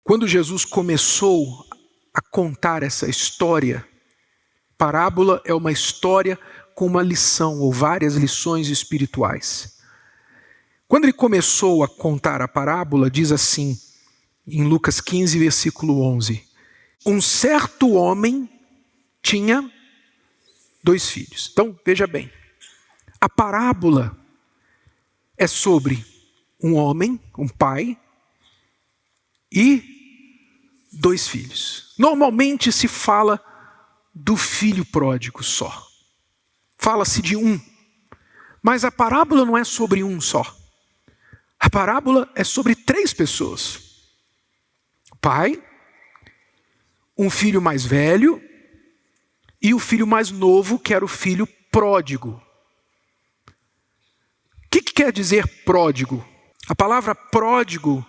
Quando Jesus começou a contar essa história, parábola é uma história com uma lição ou várias lições espirituais. Quando ele começou a contar a parábola, diz assim, em Lucas 15, versículo 11, um certo homem tinha 2 filhos. Então, veja bem, a parábola é sobre um homem, um pai, e 2 filhos. Normalmente se fala do filho pródigo só. Fala-se de um. Mas a parábola não é sobre um só. A parábola é sobre 3 pessoas. Pai, um filho mais velho e o filho mais novo, que era o filho pródigo. O que quer dizer pródigo? A palavra pródigo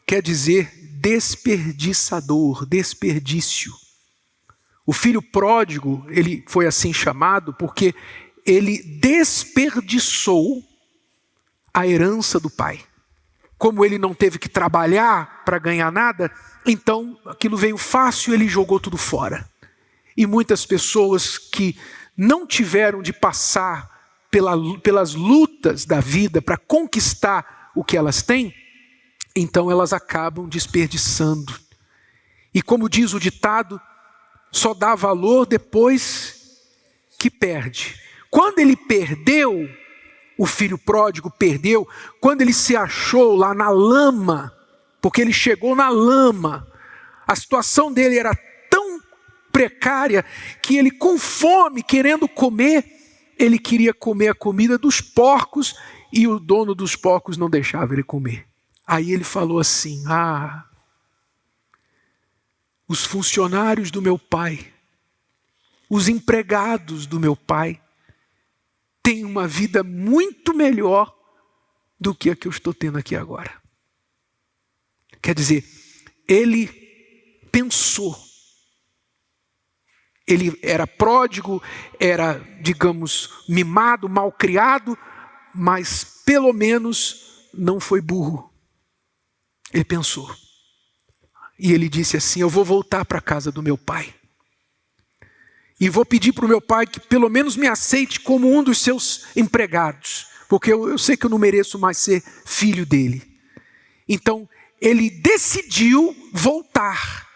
quer dizer desperdiçador, desperdício. O filho pródigo, ele foi assim chamado porque ele desperdiçou a herança do pai. Como ele não teve que trabalhar para ganhar nada, então aquilo veio fácil e ele jogou tudo fora. E muitas pessoas que não tiveram de passar pelas lutas da vida para conquistar o que elas têm, então elas acabam desperdiçando. E como diz o ditado, só dá valor depois que perde. Quando ele perdeu, o filho pródigo perdeu, quando ele se achou lá na lama, porque ele chegou na lama, a situação dele era tão precária que ele, com fome, querendo comer, ele queria comer a comida dos porcos e o dono dos porcos não deixava ele comer. Aí ele falou assim, os funcionários do meu pai, os empregados do meu pai, têm uma vida muito melhor do que a que eu estou tendo aqui agora. Quer dizer, ele pensou. Ele era pródigo, era, digamos, mimado, malcriado, mas pelo menos não foi burro. Ele pensou. E ele disse assim, eu vou voltar para a casa do meu pai. E vou pedir para o meu pai que pelo menos me aceite como um dos seus empregados. Porque eu sei que eu não mereço mais ser filho dele. Então, ele decidiu voltar.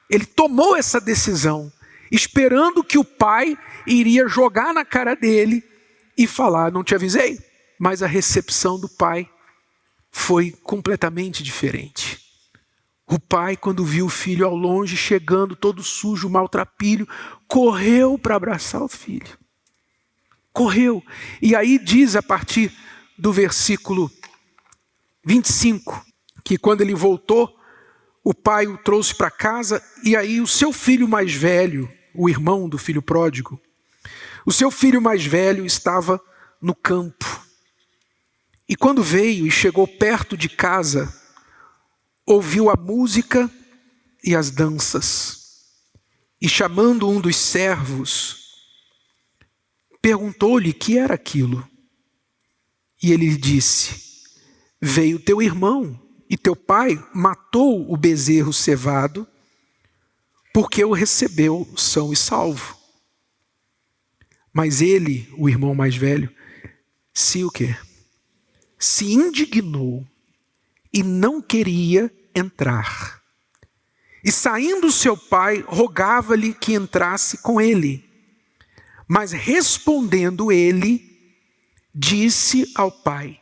Ele tomou essa decisão, esperando que o pai iria jogar na cara dele e falar, não te avisei? Mas a recepção do pai foi completamente diferente. O pai, quando viu o filho ao longe, chegando todo sujo, maltrapilho, correu para abraçar o filho. Correu. E aí diz a partir do versículo 25, que quando ele voltou, o pai o trouxe para casa, e aí o seu filho mais velho, o irmão do filho pródigo, o seu filho mais velho estava no campo. E quando veio e chegou perto de casa, ouviu a música e as danças. E chamando um dos servos, perguntou-lhe o que era aquilo. E ele lhe disse, veio teu irmão e teu pai matou o bezerro cevado, porque o recebeu são e salvo. Mas ele, o irmão mais velho, se o quê? Se indignou e não queria entrar. E saindo seu pai, rogava-lhe que entrasse com ele. Mas respondendo ele, disse ao pai,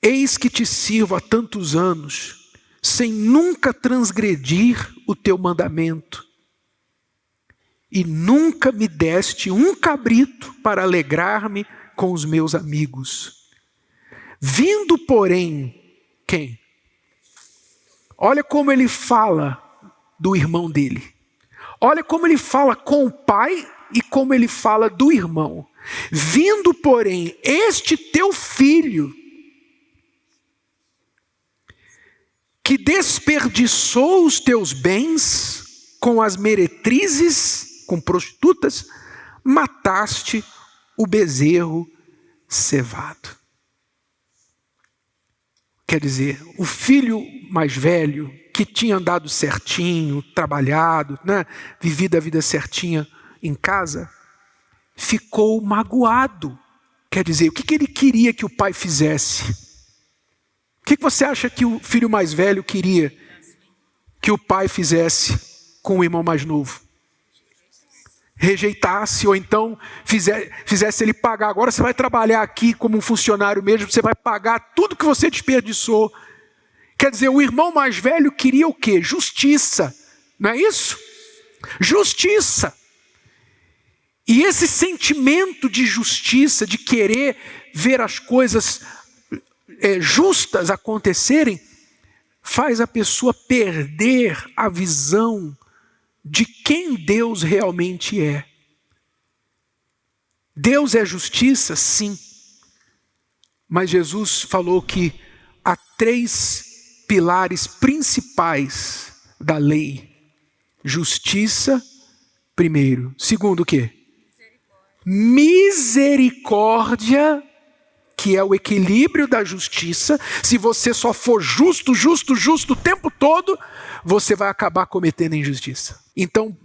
eis que te sirvo há tantos anos, sem nunca transgredir o teu mandamento. E nunca me deste um cabrito para alegrar-me com os meus amigos. Vindo, porém, quem? Olha como ele fala do irmão dele. Olha como ele fala com o pai e como ele fala do irmão. Vindo, porém, este teu filho, que desperdiçou os teus bens com as meretrizes, com prostitutas, mataste o bezerro cevado. Quer dizer, o filho mais velho, que tinha andado certinho, trabalhado, vivido a vida certinha em casa, ficou magoado. Quer dizer, o que ele queria que o pai fizesse? O que você acha que o filho mais velho queria que o pai fizesse com o irmão mais novo? Rejeitasse, ou então fizesse ele pagar. Agora você vai trabalhar aqui como um funcionário mesmo, você vai pagar tudo que você desperdiçou. Quer dizer, o irmão mais velho queria o quê? Justiça, não é isso? Justiça. E esse sentimento de justiça, de querer ver as coisas justas acontecerem, faz a pessoa perder a visão de quem Deus realmente é. Deus é justiça, sim. Mas Jesus falou que há 3 pilares principais da lei. Justiça, primeiro. Segundo, o quê? Misericórdia, que é o equilíbrio da justiça. Se você só for justo o tempo todo, você vai acabar cometendo injustiça. Então,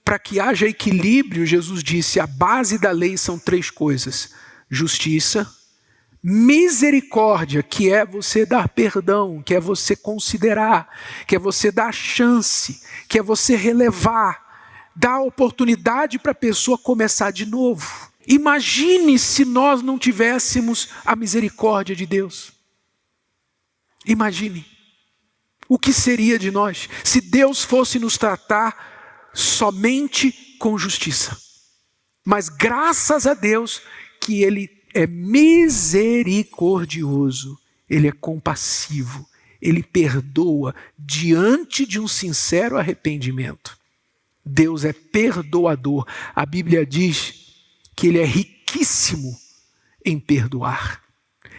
para que haja equilíbrio, Jesus disse, a base da lei são 3 coisas. Justiça, misericórdia, que é você dar perdão, que é você considerar, que é você dar chance, que é você relevar, dar oportunidade para a pessoa começar de novo. Imagine se nós não tivéssemos a misericórdia de Deus. Imagine. O que seria de nós se Deus fosse nos tratar somente com justiça? Mas graças a Deus que Ele é misericordioso, Ele é compassivo, Ele perdoa diante de um sincero arrependimento. Deus é perdoador. A Bíblia diz que Ele é riquíssimo em perdoar,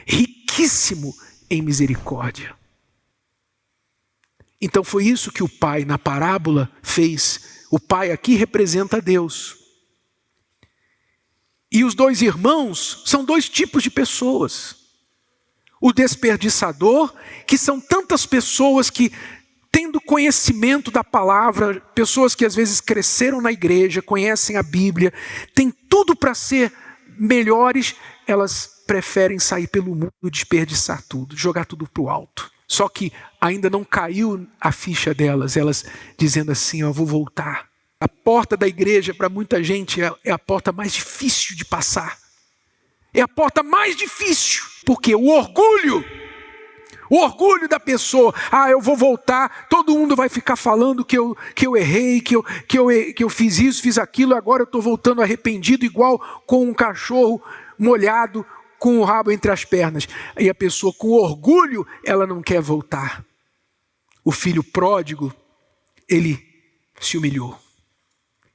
riquíssimo em misericórdia. Então foi isso que o pai na parábola fez. O pai aqui representa Deus. E os 2 irmãos são 2 tipos de pessoas. O desperdiçador, que são tantas pessoas que, tendo conhecimento da palavra, pessoas que às vezes cresceram na igreja, conhecem a Bíblia, têm tudo para ser melhores, elas preferem sair pelo mundo e desperdiçar tudo, jogar tudo para o alto. Só que ainda não caiu a ficha delas, elas dizendo assim, eu vou voltar. A porta da igreja para muita gente é a porta mais difícil de passar. É a porta mais difícil, porque o orgulho da pessoa, eu vou voltar, todo mundo vai ficar falando que eu errei, que eu fiz isso, fiz aquilo, agora eu estou voltando arrependido, igual com um cachorro molhado, com o rabo entre as pernas. E a pessoa com orgulho, ela não quer voltar. O filho pródigo, ele se humilhou.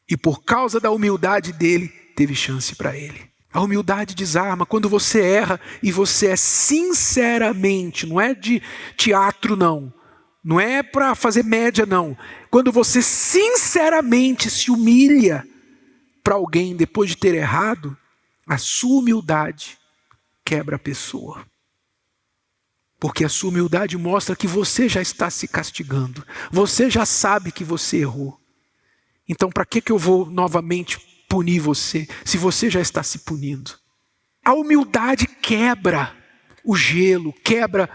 E por causa da humildade dele, teve chance para ele. A humildade desarma. Quando você erra e você é sinceramente, não é de teatro não, não é para fazer média não. Quando você sinceramente se humilha para alguém depois de ter errado, a sua humildade quebra a pessoa. Porque a sua humildade mostra que você já está se castigando. Você já sabe que você errou. Então, para que eu vou novamente punir você, se você já está se punindo? A humildade quebra o gelo, quebra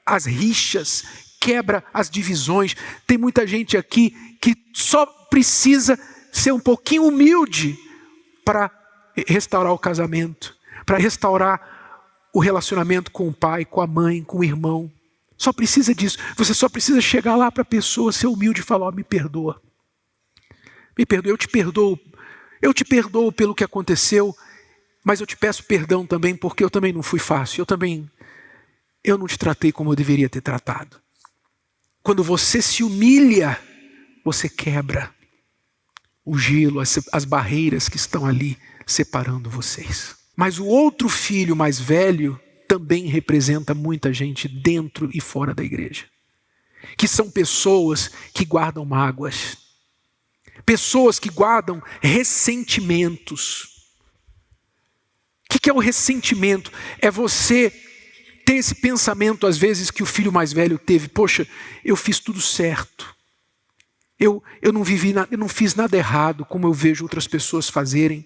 as rixas, quebra as divisões. Tem muita gente aqui que só precisa ser um pouquinho humilde para restaurar o casamento, para restaurar o relacionamento com o pai, com a mãe, com o irmão. Só precisa disso. Você só precisa chegar lá para a pessoa, ser humilde e falar, me perdoa. Me perdoa, eu te perdoo pelo que aconteceu, mas eu te peço perdão também, porque eu também não fui fácil, eu não te tratei como eu deveria ter tratado. Quando você se humilha, você quebra o gelo, as barreiras que estão ali separando vocês. Mas o outro filho mais velho também representa muita gente dentro e fora da igreja, que são pessoas que guardam mágoas, pessoas que guardam ressentimentos. O que é o ressentimento? É você ter esse pensamento, às vezes, que o filho mais velho teve: poxa, eu fiz tudo certo. Eu não fiz nada errado, como eu vejo outras pessoas fazerem.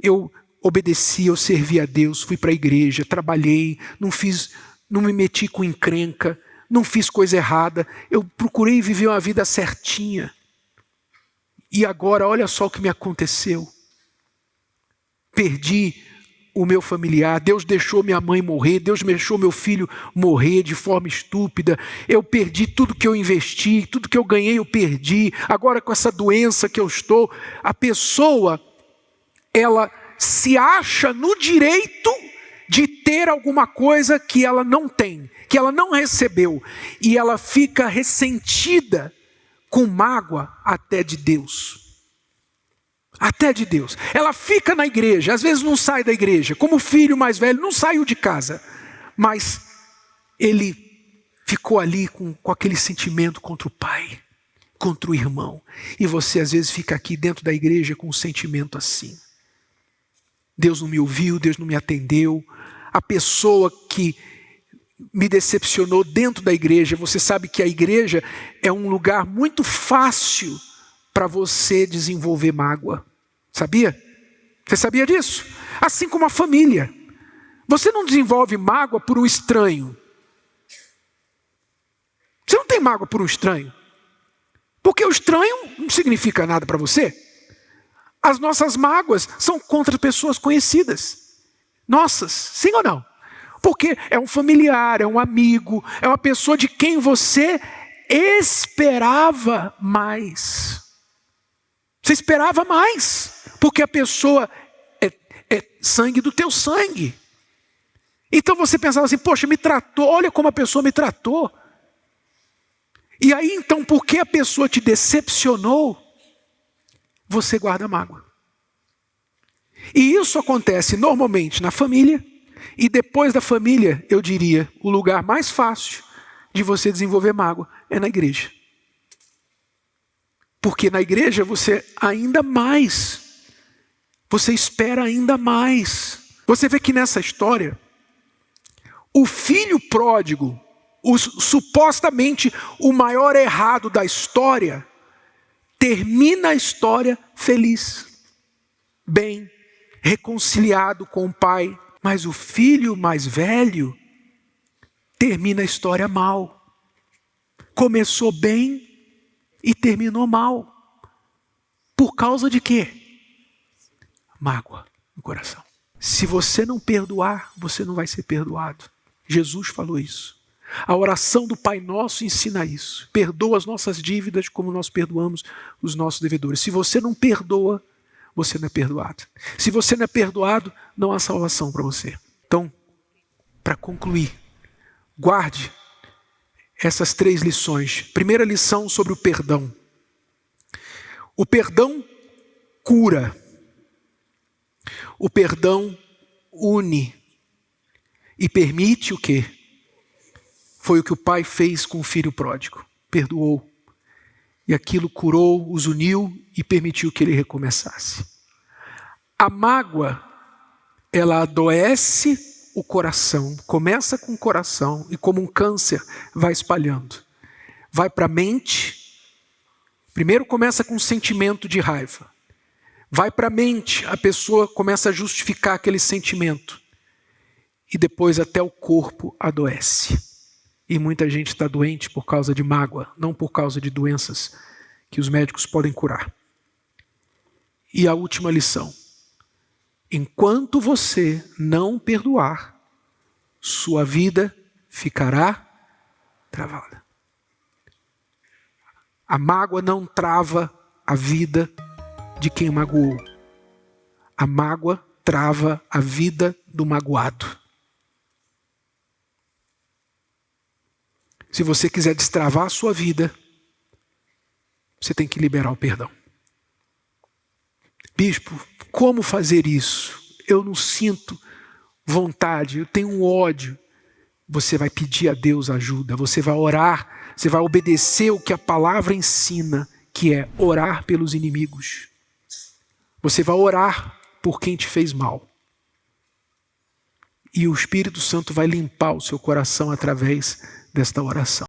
Eu obedeci, eu servi a Deus, fui para a igreja, trabalhei, não me meti com encrenca, não fiz coisa errada. Eu procurei viver uma vida certinha. E agora, olha só o que me aconteceu. Perdi o meu familiar, Deus deixou minha mãe morrer, Deus deixou meu filho morrer de forma estúpida, eu perdi tudo que eu investi, tudo que eu ganhei eu perdi, agora com essa doença que eu estou, a pessoa, ela se acha no direito de ter alguma coisa que ela não tem, que ela não recebeu, e ela fica ressentida, com mágoa até de Deus. Até de Deus. Ela fica na igreja, às vezes não sai da igreja, como o filho mais velho não saiu de casa, mas ele ficou ali com aquele sentimento contra o pai, contra o irmão. E você às vezes fica aqui dentro da igreja com um sentimento assim: Deus não me ouviu, Deus não me atendeu. A pessoa que me decepcionou dentro da igreja, você sabe que a igreja é um lugar muito fácil para você desenvolver mágoa. Sabia? Você sabia disso? Assim como a família. Você não desenvolve mágoa por um estranho. Você não tem mágoa por um estranho. Porque o estranho não significa nada para você. As nossas mágoas são contra pessoas conhecidas. Nossas, sim ou não? Porque é um familiar, é um amigo, é uma pessoa de quem você esperava mais. Você esperava mais, porque a pessoa é sangue do teu sangue. Então você pensava assim: poxa, me tratou, olha como a pessoa me tratou. E aí então, porque a pessoa te decepcionou, você guarda mágoa. E isso acontece normalmente na família, e depois da família, eu diria, o lugar mais fácil de você desenvolver mágoa é na igreja. Porque na igreja você ainda mais, você espera ainda mais. Você vê que nessa história, o filho pródigo, supostamente o maior errado da história, termina a história feliz, bem, reconciliado com o pai. Mas o filho mais velho termina a história mal. Começou bem e terminou mal. Por causa de quê? Mágoa no coração. Se você não perdoar, você não vai ser perdoado. Jesus falou isso. A oração do Pai Nosso ensina isso. Perdoa as nossas dívidas como nós perdoamos os nossos devedores. Se você não perdoa, você não é perdoado. Se você não é perdoado, não há salvação para você. Então, para concluir, guarde essas 3 lições. Primeira lição sobre o perdão. O perdão cura. O perdão une. E permite o quê? Foi o que o pai fez com o filho pródigo. Perdoou. E aquilo curou, os uniu e permitiu que ele recomeçasse. A mágoa, ela adoece o coração, começa com o coração e como um câncer vai espalhando. Vai para a mente, primeiro começa com um sentimento de raiva. Vai para a mente, a pessoa começa a justificar aquele sentimento. E depois até o corpo adoece. E muita gente está doente por causa de mágoa, não por causa de doenças que os médicos podem curar. E a última lição. Enquanto você não perdoar, sua vida ficará travada. A mágoa não trava a vida de quem magoou. A mágoa trava a vida do magoado. Se você quiser destravar a sua vida, você tem que liberar o perdão. Bispo, como fazer isso? Eu não sinto vontade, eu tenho um ódio. Você vai pedir a Deus ajuda, você vai orar, você vai obedecer o que a palavra ensina, que é orar pelos inimigos. Você vai orar por quem te fez mal. e o Espírito Santo vai limpar o seu coração através desta oração.